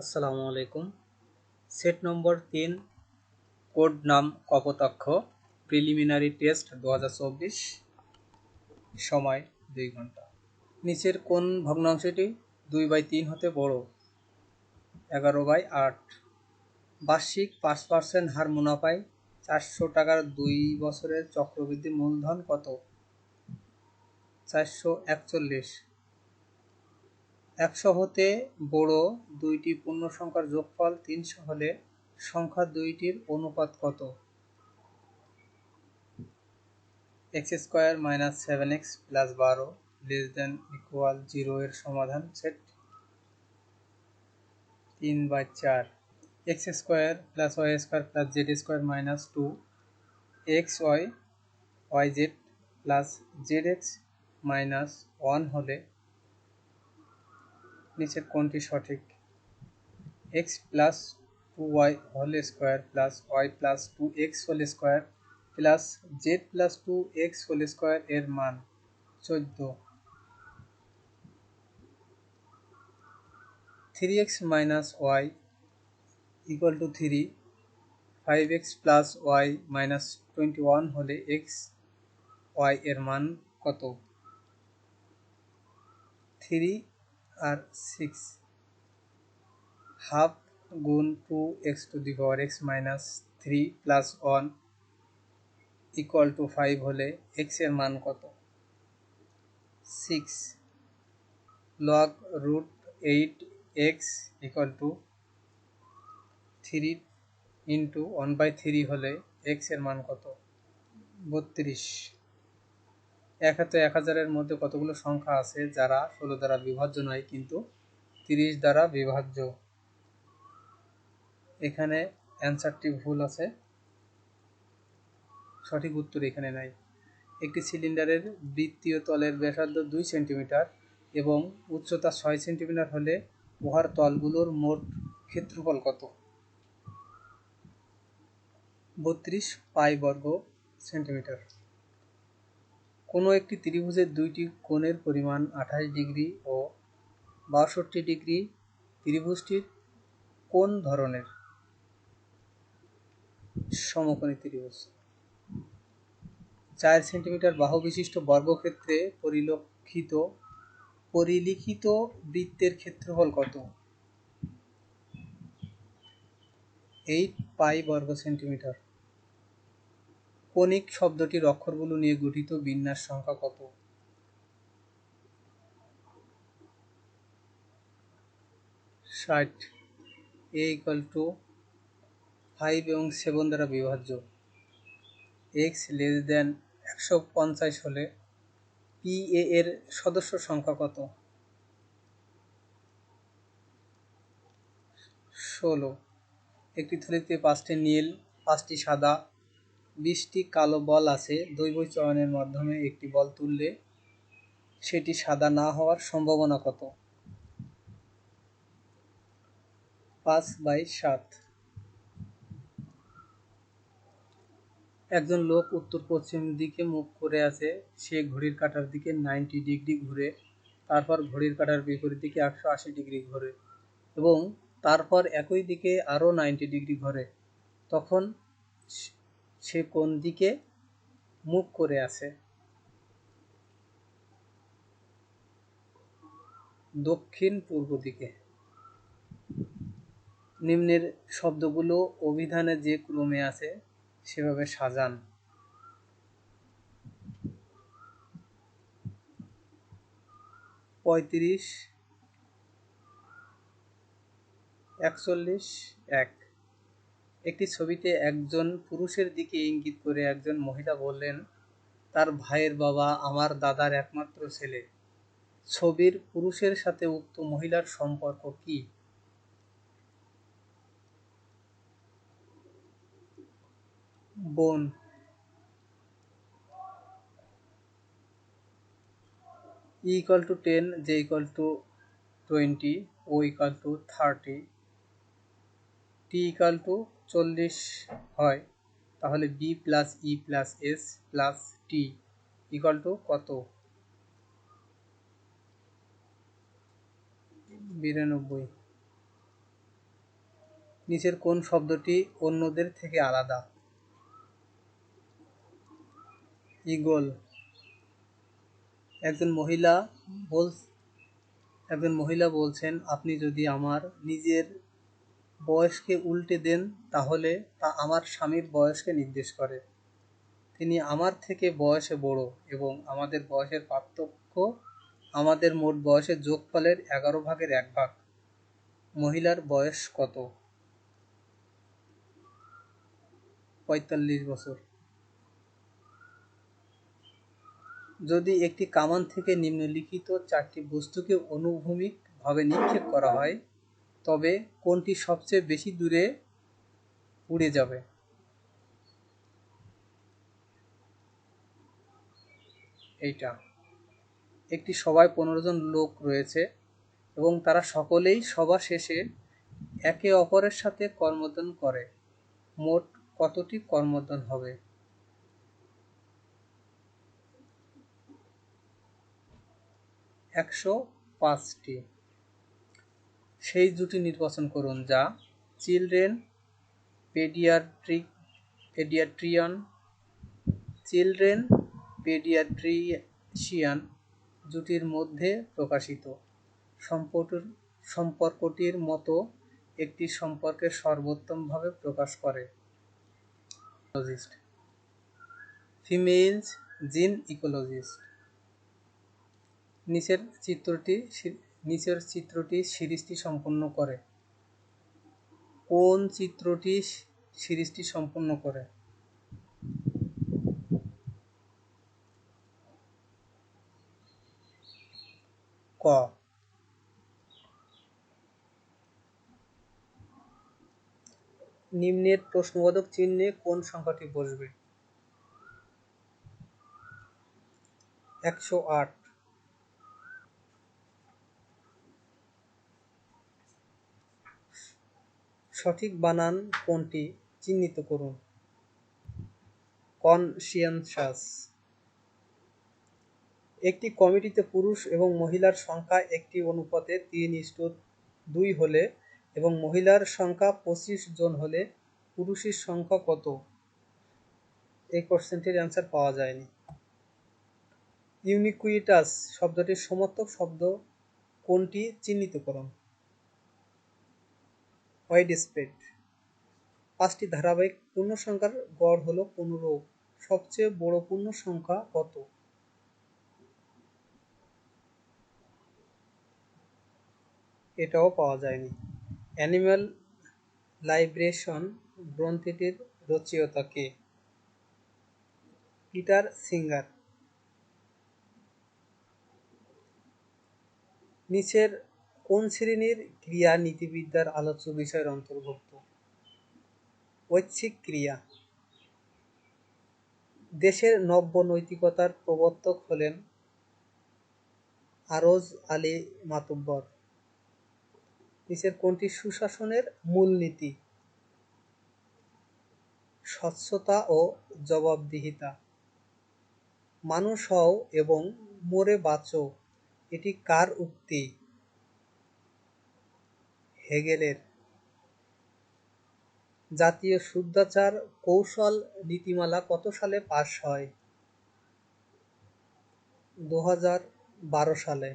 আসসালামু আলাইকুম। Set number 3, code নাম কপোতাক্ষ, প্রিলিমিনারি টেস্ট 2024, সময় 2 ঘন্টা। নিচের কোন ভগ্নাংশটি 2/3 হতে বড়? 11/8। বার্ষিক 5% হার মুনাফায় 400 টাকার 2 বছরের চক্রবৃদ্ধি মূলধন কত? 441। 100 হতে বড় দুইটি পূর্ণ সংখ্যার যোগফল 300 হলে সংখ্যা দুইটির অনুপাত কত? x² - 7x + 12 ≤ 0 এর সমাধান set 3/4। x² + y² + z² - 2 xy yz + zx - 1 হলে নিচের কোনটি সঠিক? x + 2y² + y + 2x² + z + 2x² এর মান 14। 3x - y = 3, 5x + y - 21 হলে x y এর মান কত? 3 আর 6। হাফ গুণ 2x⁻x - 3 + 1 = 5 হলে x এর মান কত? 6। log √8x = 3 × 1/3 হলে x এর মান কত? 32। 1 হাতে 1000 এর মধ্যে কতগুলো সংখ্যা আছে যারা 16 দ্বারা বিভাজ্য নয় কিন্তু 30 দ্বারা বিভাজ্য? এখানে অ্যান্সারটি ভুল আছে, সঠিক উত্তর এখানে নাই। একটি সিলিন্ডারের বৃত্তীয় তলের ব্যাসার্ধ 2 সেন্টিমিটার এবং উচ্চতা 6 সেন্টিমিটার হলে উহার তলগুলোর মোট ক্ষেত্রফল কত? 32 পাই বর্গ সেন্টিমিটার। কোনো একটি ত্রিভুজের দুইটি কোণের পরিমাণ 28 ডিগ্রি ও 62 ডিগ্রি। ত্রিভুজটির কোন ধরনের? সমকোণী ত্রিভুজ। 4 সেন্টিমিটার বাহু বিশিষ্ট বর্গক্ষেত্রে পরিলিখিত বৃত্তের ক্ষেত্রফল কত? 8 পাই বর্গ সেন্টিমিটার। কনিক শব্দটির অক্ষরগুলো নিয়ে গঠিত বিন্যাস সংখ্যা কত? 60। a = 5 এবং 7 দ্বারা বিভাজ্য। x < 150 হলে PA এর সদস্য সংখ্যা কত? 16। একটি থলিতে 5টি নীল, 5টি সাদা, 20টি কালো বল আছে। দৈব চয়নের মাধ্যমে একটি বল তুললে সেটি সাদা না হওয়ার সম্ভাবনা কত? 5/7। একজন লোক উত্তর পশ্চিম দিকে মুখ করে আছে। সে ঘড়ির কাঁটার দিকে 90 ডিগ্রি ঘুরে, তারপর ঘড়ির কাঁটার বিপরীত দিকে 180 ডিগ্রি ঘোরে এবং তারপর একই দিকে আরও 90 ডিগ্রি ঘোরে। তখন সে কোন দিকে মুখ করে আছে? দক্ষিণ পূর্ব দিকে। নিম্নের শব্দগুলো অভিধানে যে ক্রমে আছে সেভাবে সাজান। 35, 41, 1। একটি ছবিতে একজন পুরুষের দিকে ইঙ্গিত করে একজন মহিলা বললেন, তার ভাইয়ের বাবা আমার দাদার একমাত্র ছেলে। ছবির পুরুষের সাথে উক্ত মহিলার সম্পর্ক কি? বোন। E = 10, J = 20, O = 30, T = 40 হয়, তাহলে B + E + S + T = কত? 92। নিচের কোন শব্দটি অন্যদের থেকে আলাদা? ঈগল। একজন মহিলা বলছেন, আপনি যদি আমার নিজের বয়সকে উল্টে দেন তাহলে তা আমার স্বামীর বয়সকে নির্দেশ করে। তিনি আমার থেকে বয়সে বড় এবং আমাদের বয়সের পার্থক্য আমাদের মোট বয়সের যোগফলের 11/1 মহিলার বয়স কত? 45 বছর। যদি একটি কামান থেকে নিম্নলিখিত 4টি বস্তুকে অনুভূমিক ভাবে নিক্ষেপ করা হয় তবে কোনটি সবচেয়ে বেশি দূরে উড়ে যাবে? এইটা। একটি সভায় 15 জন লোক রয়েছে এবং তারা সকলেই সভা শেষে একে অপরের সাথে করমর্দন করে। মোট কতটি করমর্দন হবে? 105টি। সেই জুটি নির্বাচন করুন যা চিলড্রেন পেডিয়াট্রিশিয়ান জুটির মধ্যে প্রকাশিত। সম্পর্কটির মতো একটি সম্পর্কে সর্বোত্তমভাবে প্রকাশ করে। ফিমেলস জিন ইকোলজিস্ট। নিচের চিত্রটি সিরিজটি সম্পন্ন করে। কোন চিত্রটি সিরিজটি সম্পন্ন করে? ক। নিম্নের প্রশ্নবোধক চিহ্নে কোন সংখ্যাটি বসবে? 108। সঠিক বানান কোনটি চিহ্নিত করুন। কনসিয়ানসাস। একটি কমিটিতে পুরুষ এবং মহিলার সংখ্যা একটি অনুপাতে 3:2 হলে এবং মহিলার সংখ্যা 25 জন হলে পুরুষের সংখ্যা কত? এই কোশ্চেনটির অ্যান্সার পাওয়া যায়নি। ইউনিকুইটাস শব্দটির সমর্থক শব্দ কোনটি চিহ্নিত করুন। ওয়াইডস্প্রেড। 5টি ধারাবাহিক পূর্ণসংখ্যার গড় হল 15। সবচেয়ে বড় পূর্ণসংখ্যা কত? এটাও পাওয়া যায়নি। অ্যানিম্যাল লাইব্রেশন গ্রন্থটির রচয়িতা কে? Peter singer. নিচের কোন শ্রেণীর ক্রিয়া নীতিবিদ্যার আলোচ্য বিষয়ের অন্তর্ভুক্ত? ঐচ্ছিক ক্রিয়া। দেশের নব্য নৈতিকতার প্রবর্তক হলেন আরজ আলী মাতব্বর। নিচের কোনটি সুশাসনের মূলনীতি? স্বচ্ছতা ও জবাবদিহিতা। মানুষ হও এবং মরে বাঁচো এটি কার উক্তি? হেগেলের। জাতীয় শুদ্ধাচার কৌশল নীতিমালা কত সালে পাস হয়? 2012 সালে।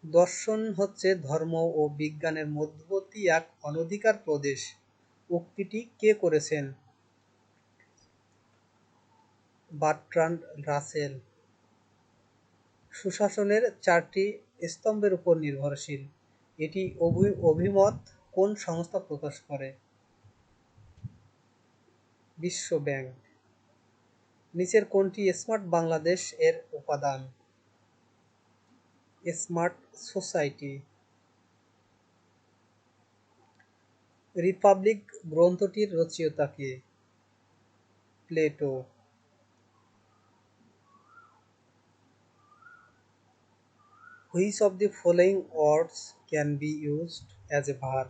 দর্শন হচ্ছে ধর্ম ও বিজ্ঞানের মধ্যবর্তী এক অনধিকার প্রদেশ উক্তিটি কে করেছেন? বার্ট্রান্ড রাসেল। সুশাসনের 4টি স্তম্ভের উপর নির্ভরশীল এটি অভিমত কোন সংস্থা প্রকাশ করে? বিশ্ব ব্যাংক। নিচের কোনটি স্মার্ট বাংলাদেশ এর উপাদান? Smart society. রিপাবলিক গ্রন্থটির রচয়িতা কে? Plato. Which of the following words can be used as a verb?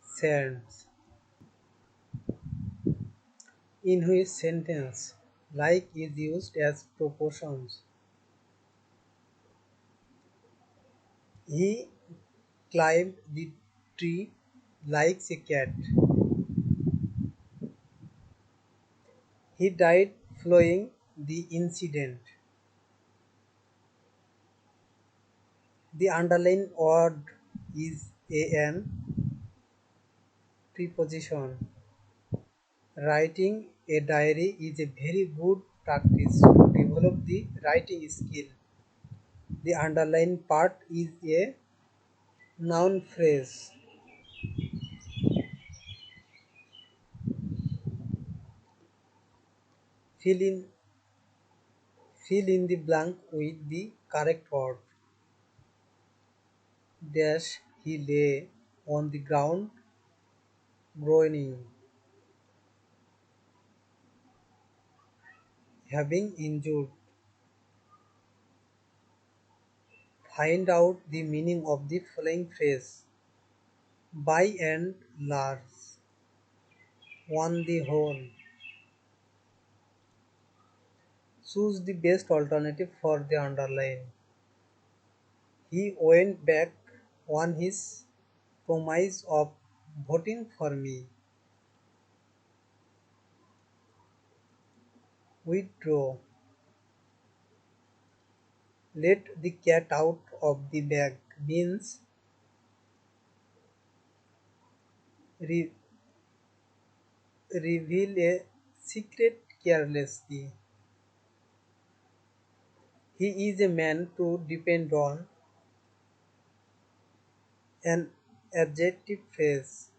Sense. In which sentence like is used as proportions? He climbed the tree like a cat. He died following the incident. The underlined word is an preposition. Writing a diary is a very good practice to develop the writing skill. The underlined part is a noun phrase. Fill in fill in the blank with the correct word. Dash he lay on the ground groaning, having injured. Find out the meaning of the following phrase. By and large, on the whole. Choose the best alternative for the underline. He went back on his promise of voting for me. Withdraw. Let the cat out of the bag means re- reveal a secret carelessly. He is a man to depend on, an adjective phrase.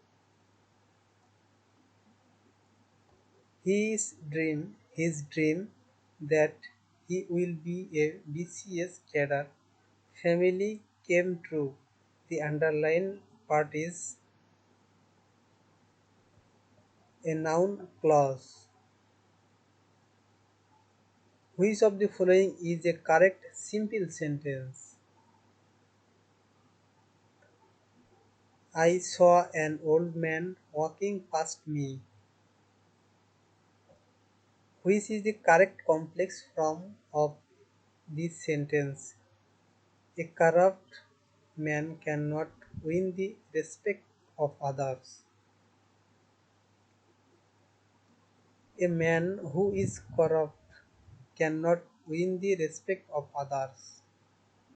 His dream that he will be a BCS cadre family came true. The underlined part is a noun clause. Which of the following is a correct simple sentence? I saw an old man walking past me. Which is the correct complex form of this sentence? A corrupt man cannot win the respect of others. A man who is corrupt cannot win the respect of others.